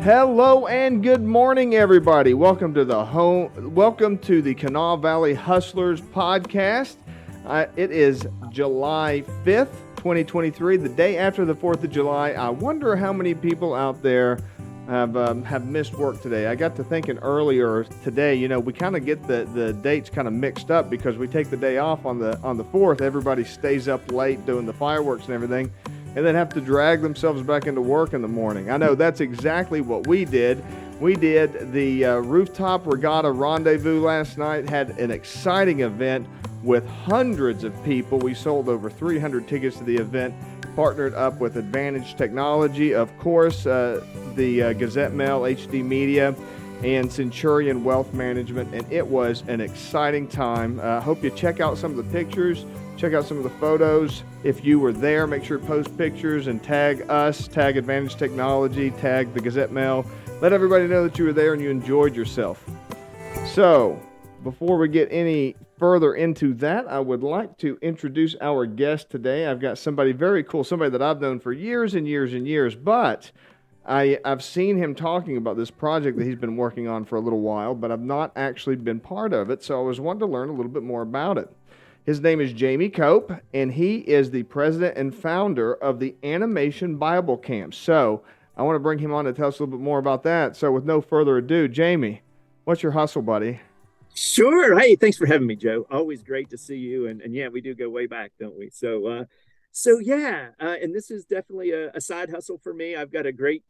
Hello and good morning, everybody. Welcome to the Kanawha Valley Hustlers podcast. It is July 5th, 2023, the day after the 4th of July. I wonder how many people out there have missed work today. I got to thinking earlier today, we kind of get the dates kind of mixed up because we take the day off on the 4th. Everybody stays up late doing the fireworks and everything, and then have to drag themselves back into work in the morning. I know that's exactly what we did. We did the rooftop regatta rendezvous last night, had an exciting event with hundreds of people. We sold over 300 tickets to the event, partnered up with Advantage Technology, of course, the Gazette Mail, HD Media, and Centurion Wealth Management, and it was an exciting time. Hope you check out some of the pictures, check out some of the photos. If you were there, make sure to post pictures and tag us, tag Advantage Technology, tag the Gazette Mail. Let everybody know that you were there and you enjoyed yourself. So, before we get any further into that, I would like to introduce our guest today. I've got somebody very cool, somebody that I've known for years and years and years, but I've seen him talking about this project that he's been working on for a little while, but I've not actually been part of it, so I was wanting to learn a little bit more about it. His name is Jamie Cope, and he is the president and founder of the Animation Bible Camp. So I want to bring him on to tell us a little bit more about that. So with no further ado, Jamie, what's your hustle, buddy? Sure. Hey, thanks for having me, Joe. Always great to see you. And yeah, we do go way back, don't we? And this is definitely a side hustle for me. I've got a great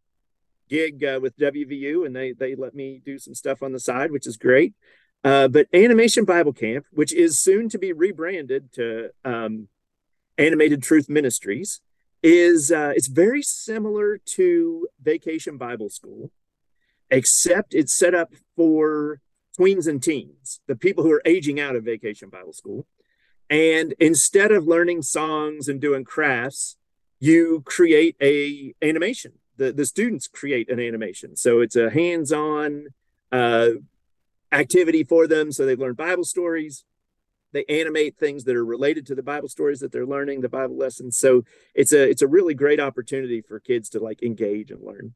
gig with WVU, and they let me do some stuff on the side, which is great. But Animation Bible Camp, which is soon to be rebranded to Animated Truth Ministries, is it's very similar to Vacation Bible School, except it's set up for tweens and teens, the people who are aging out of Vacation Bible School. And instead of learning songs and doing crafts, you create a animation. The students create an animation. So it's a hands-on activity for them. So they learn Bible stories. They animate things that are related to the Bible stories that they're learning, the Bible lessons. So it's a really great opportunity for kids to like engage and learn.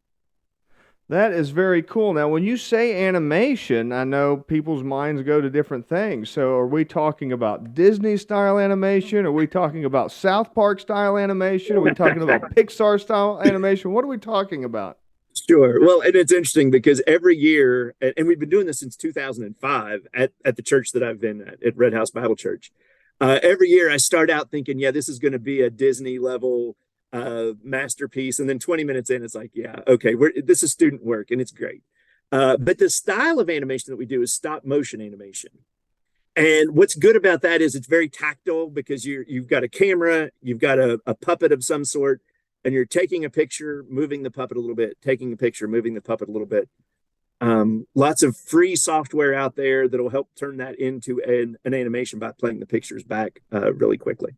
That is very cool. Now, when you say animation, I know people's minds go to different things. So are we talking about Disney-style animation? Are we talking about South Park-style animation? Are we talking about Pixar-style animation? What are we talking about? Sure. Well, and it's interesting because every year, and we've been doing this since 2005 at the church that I've been at Red House Bible Church. Every year I start out thinking, yeah, this is going to be a Disney level masterpiece. And then 20 minutes in, it's like, yeah, okay, this is student work and it's great. But the style of animation that we do is stop motion animation. And what's good about that is it's very tactile because you've got a camera, you've got a puppet of some sort, and you're taking a picture, moving the puppet a little bit, taking a picture, moving the puppet a little bit. Lots of free software out there that'll help turn that into an animation by playing the pictures back really quickly.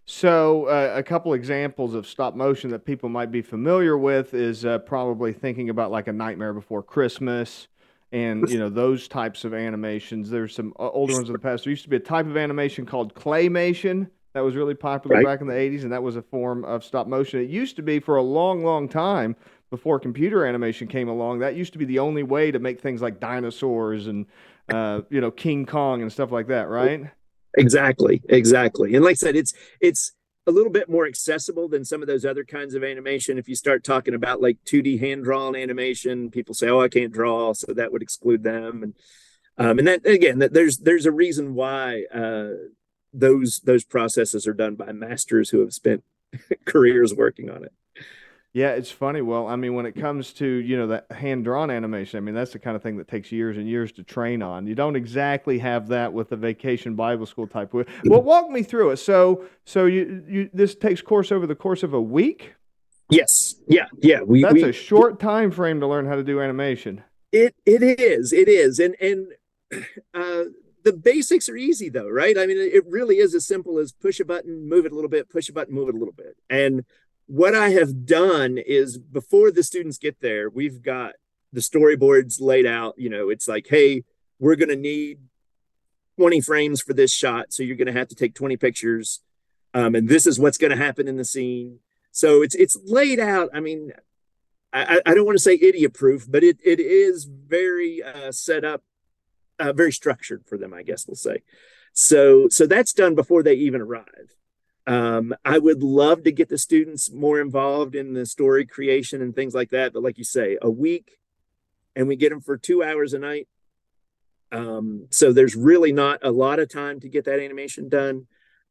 So a couple examples of stop motion that people might be familiar with is probably thinking about like A Nightmare Before Christmas and, those types of animations. There's some older ones in the past. There used to be a type of animation called claymation that was really popular back in the 80s, and that was a form of stop motion. It used to be for a long, long time before computer animation came along. That used to be the only way to make things like dinosaurs and, King Kong and stuff like that, right? Exactly. And like I said, it's a little bit more accessible than some of those other kinds of animation. If you start talking about like 2D hand-drawn animation, people say, "Oh, I can't draw," so that would exclude them. And that again, there's a reason why those processes are done by masters who have spent careers working on it. Yeah, it's funny. Well, I mean, when it comes to, that hand-drawn animation, I mean, that's the kind of thing that takes years and years to train on. You don't exactly have that with the Vacation Bible School type. Well, walk me through it. So this takes course over the course of a week? Yes. Yeah. That's a short time frame to learn how to do animation. It is. And the basics are easy though, right? I mean, it really is as simple as push a button, move it a little bit, push a button, move it a little bit. And what I have done is before the students get there, we've got the storyboards laid out. It's like, hey, we're going to need 20 frames for this shot. So you're going to have to take 20 pictures. And this is what's going to happen in the scene. So it's laid out. I mean, I don't want to say idiot proof, but it is very set up, very structured for them, I guess we'll say. So that's done before they even arrive. I would love to get the students more involved in the story creation and things like that. But like you say, a week and we get them for 2 hours a night. So there's really not a lot of time to get that animation done.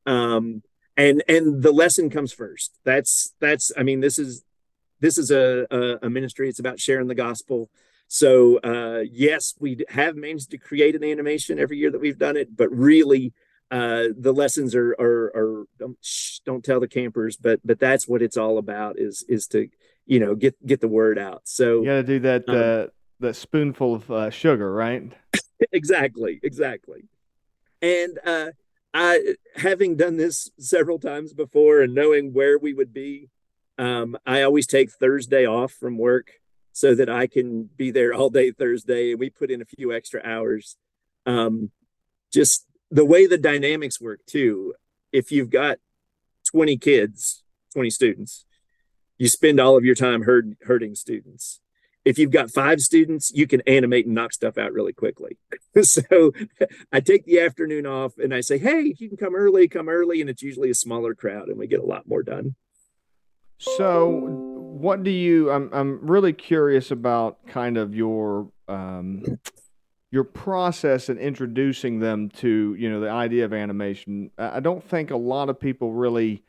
And the lesson comes first. That's I mean, this is a ministry. It's about sharing the gospel. So yes, we have managed to create an animation every year that we've done it, but really the lessons are don't tell the campers, but that's what it's all about is to get the word out. You So got to do that that spoonful of sugar, right? exactly. And I having done this several times before and knowing where we would be, I always take Thursday off from work so that I can be there all day Thursday. And we put in a few extra hours. Um, just the way the dynamics work too. If you've got 20 kids, 20 students, you spend all of your time herding students. If you've got 5 students, you can animate and knock stuff out really quickly. So I take the afternoon off and I say, hey, you can come early. And it's usually a smaller crowd and we get a lot more done. So, what do you? I'm really curious about kind of your process in introducing them to the idea of animation. I don't think a lot of people really.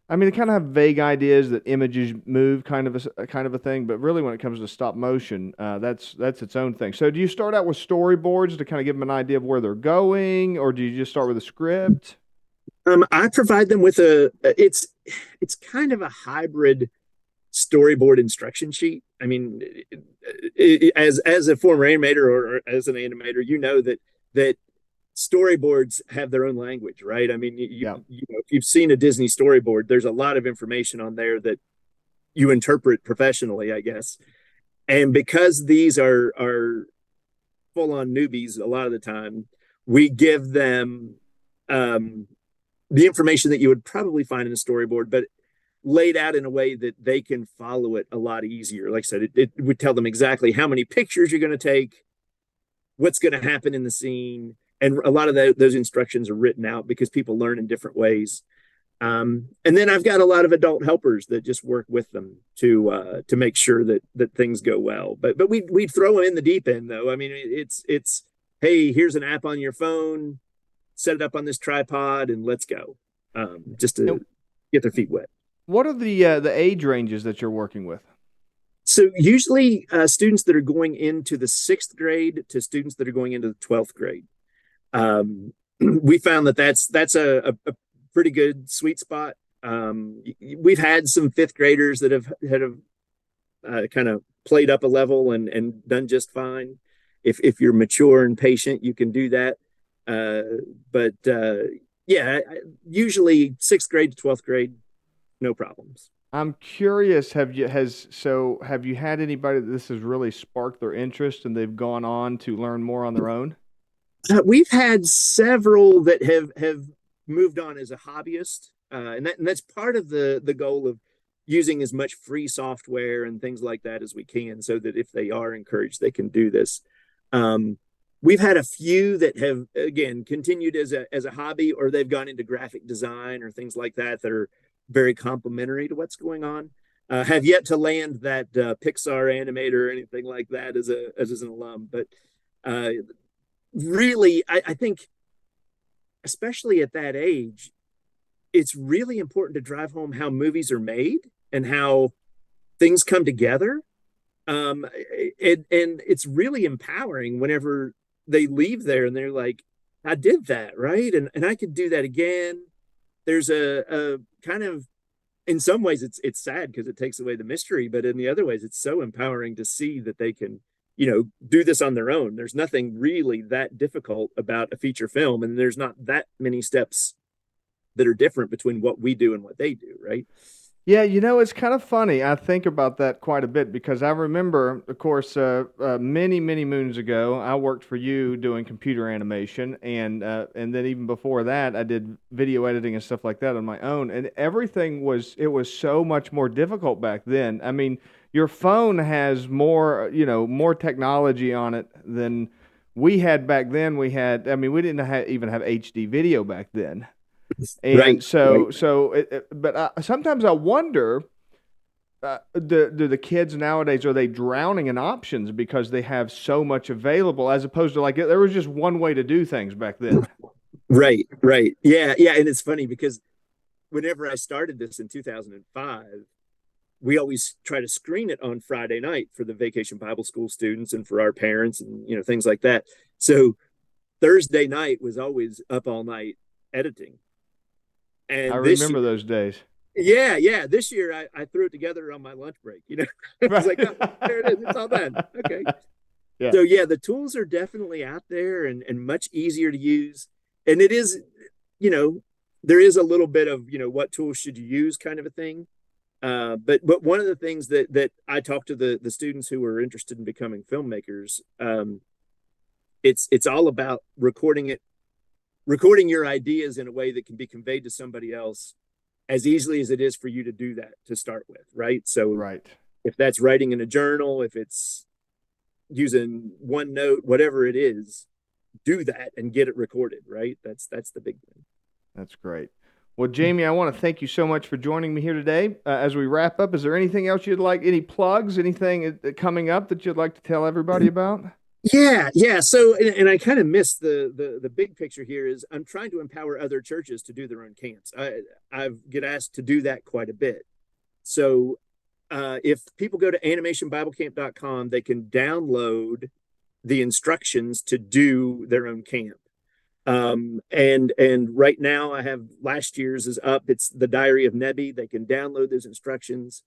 I mean, they kind of have vague ideas that images move, kind of a thing. But really, when it comes to stop motion, that's its own thing. So, do you start out with storyboards to kind of give them an idea of where they're going, or do you just start with a script? I provide them with it's kind of a hybrid storyboard instruction sheet. I mean, as a former animator or as an animator, you know that storyboards have their own language, right? I mean, Yeah. if you've seen a Disney storyboard, there's a lot of information on there that you interpret professionally, I guess. And because these are full on newbies, a lot of the time, we give them um, the information that you would probably find in a storyboard, but laid out in a way that they can follow it a lot easier. Like I said, it would tell them exactly how many pictures you're going to take, what's going to happen in the scene. And a lot of those instructions are written out because people learn in different ways. And then I've got a lot of adult helpers that just work with them to make sure that things go well. But we throw them in the deep end though. I mean, it's hey, here's an app on your phone, set it up on this tripod, and let's go. Just And to get their feet wet. what are the age ranges that you're working with? So usually students that are going into the 6th grade to students that are going into the 12th grade. We found that that's a pretty good sweet spot. We've had some 5th graders that have kind of played up a level and done just fine. If you're mature and patient, you can do that. But yeah, usually 6th grade to 12th grade, no problems. I'm curious, have you had anybody that this has really sparked their interest and they've gone on to learn more on their own? We've had several that have moved on as a hobbyist, and that's part of the goal of using as much free software and things like that as we can, so that if they are encouraged, they can do this. Um, we've had a few that have again continued as a hobby, or they've gone into graphic design or things like that that are very complementary to what's going on. Have yet to land that Pixar animator or anything like that as an alum, but uh, really, I think, especially at that age, it's really important to drive home how movies are made and how things come together. And it's really empowering whenever they leave there and they're like, I did that, right? And I could do that again. There's a kind of, in some ways it's sad because it takes away the mystery, but in the other ways it's so empowering to see that they can do this on their own. There's nothing really that difficult about a feature film, and there's not that many steps that are different between what we do and what they do, right? Yeah, it's kind of funny. I think about that quite a bit because I remember, of course, many, many moons ago, I worked for you doing computer animation, and then even before that, I did video editing and stuff like that on my own, and it was so much more difficult back then. I mean, your phone has more, more technology on it than we had back then. I mean, we didn't even have HD video back then. Right, And right. but sometimes I wonder, do the kids nowadays, are they drowning in options because they have so much available, as opposed to like there was just one way to do things back then? Right, right. Yeah, yeah. And it's funny because whenever I started this in 2005, we always try to screen it on Friday night for the Vacation Bible School students and for our parents and things like that. So Thursday night was always up all night editing. I And this year, remember those days. yeah, yeah, this year I threw it together on my lunch break. I was like, oh, there it is, it's all done. Okay. Yeah. So yeah, the tools are definitely out there and much easier to use. And it is, you know, there is a little bit of, what tools should you use kind of a thing. But one of the things that I talk to the students who are interested in becoming filmmakers, it's all about recording your ideas in a way that can be conveyed to somebody else as easily as it is for you to do that to start with, right? So Right. if that's writing in a journal, if it's using OneNote, whatever it is, do that and get it recorded, right? That's the big thing. That's great. Well, Jamie, I want to thank you so much for joining me here today. As we wrap up, is there anything else you'd like, any plugs, anything coming up that you'd like to tell everybody about? Yeah, yeah. So, and I kind of missed the big picture here is I'm trying to empower other churches to do their own camps. I get asked to do that quite a bit. So, if people go to animationbiblecamp.com, they can download the instructions to do their own camp. And right now I have last year's is up. It's the Diary of Nebi. They can download those instructions,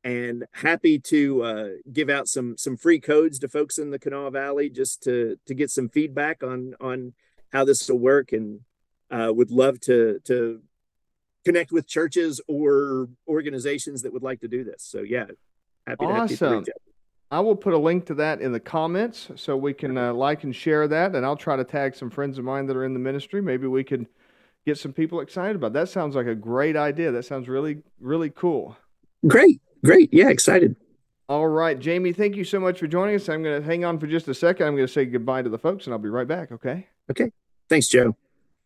and happy to give out some free codes to folks in the Kanawha Valley just to get some feedback on how this will work, and would love to connect with churches or organizations that would like to do this. So yeah, happy to have people Awesome. reach out. I will put a link to that in the comments so we can like and share that, and I'll try to tag some friends of mine that are in the ministry. Maybe we could get some people excited about it. That. Sounds like a great idea. That sounds really, really cool. Great, great. Yeah, excited. All right, Jamie, thank you so much for joining us. I'm going to hang on for just a second. I'm going to say goodbye to the folks, and I'll be right back, okay? Okay. Thanks, Joe.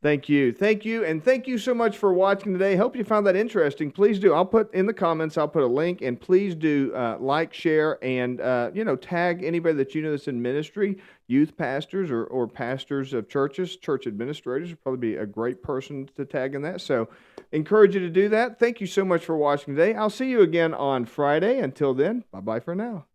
Thank you. Thank you. And thank you so much for watching today. Hope you found that interesting. Please do. I'll put in the comments, I'll put a link, and please do like, share, and, tag anybody that you know that's in ministry, youth pastors or pastors of churches, church administrators would probably be a great person to tag in that. So encourage you to do that. Thank you so much for watching today. I'll see you again on Friday. Until then, bye-bye for now.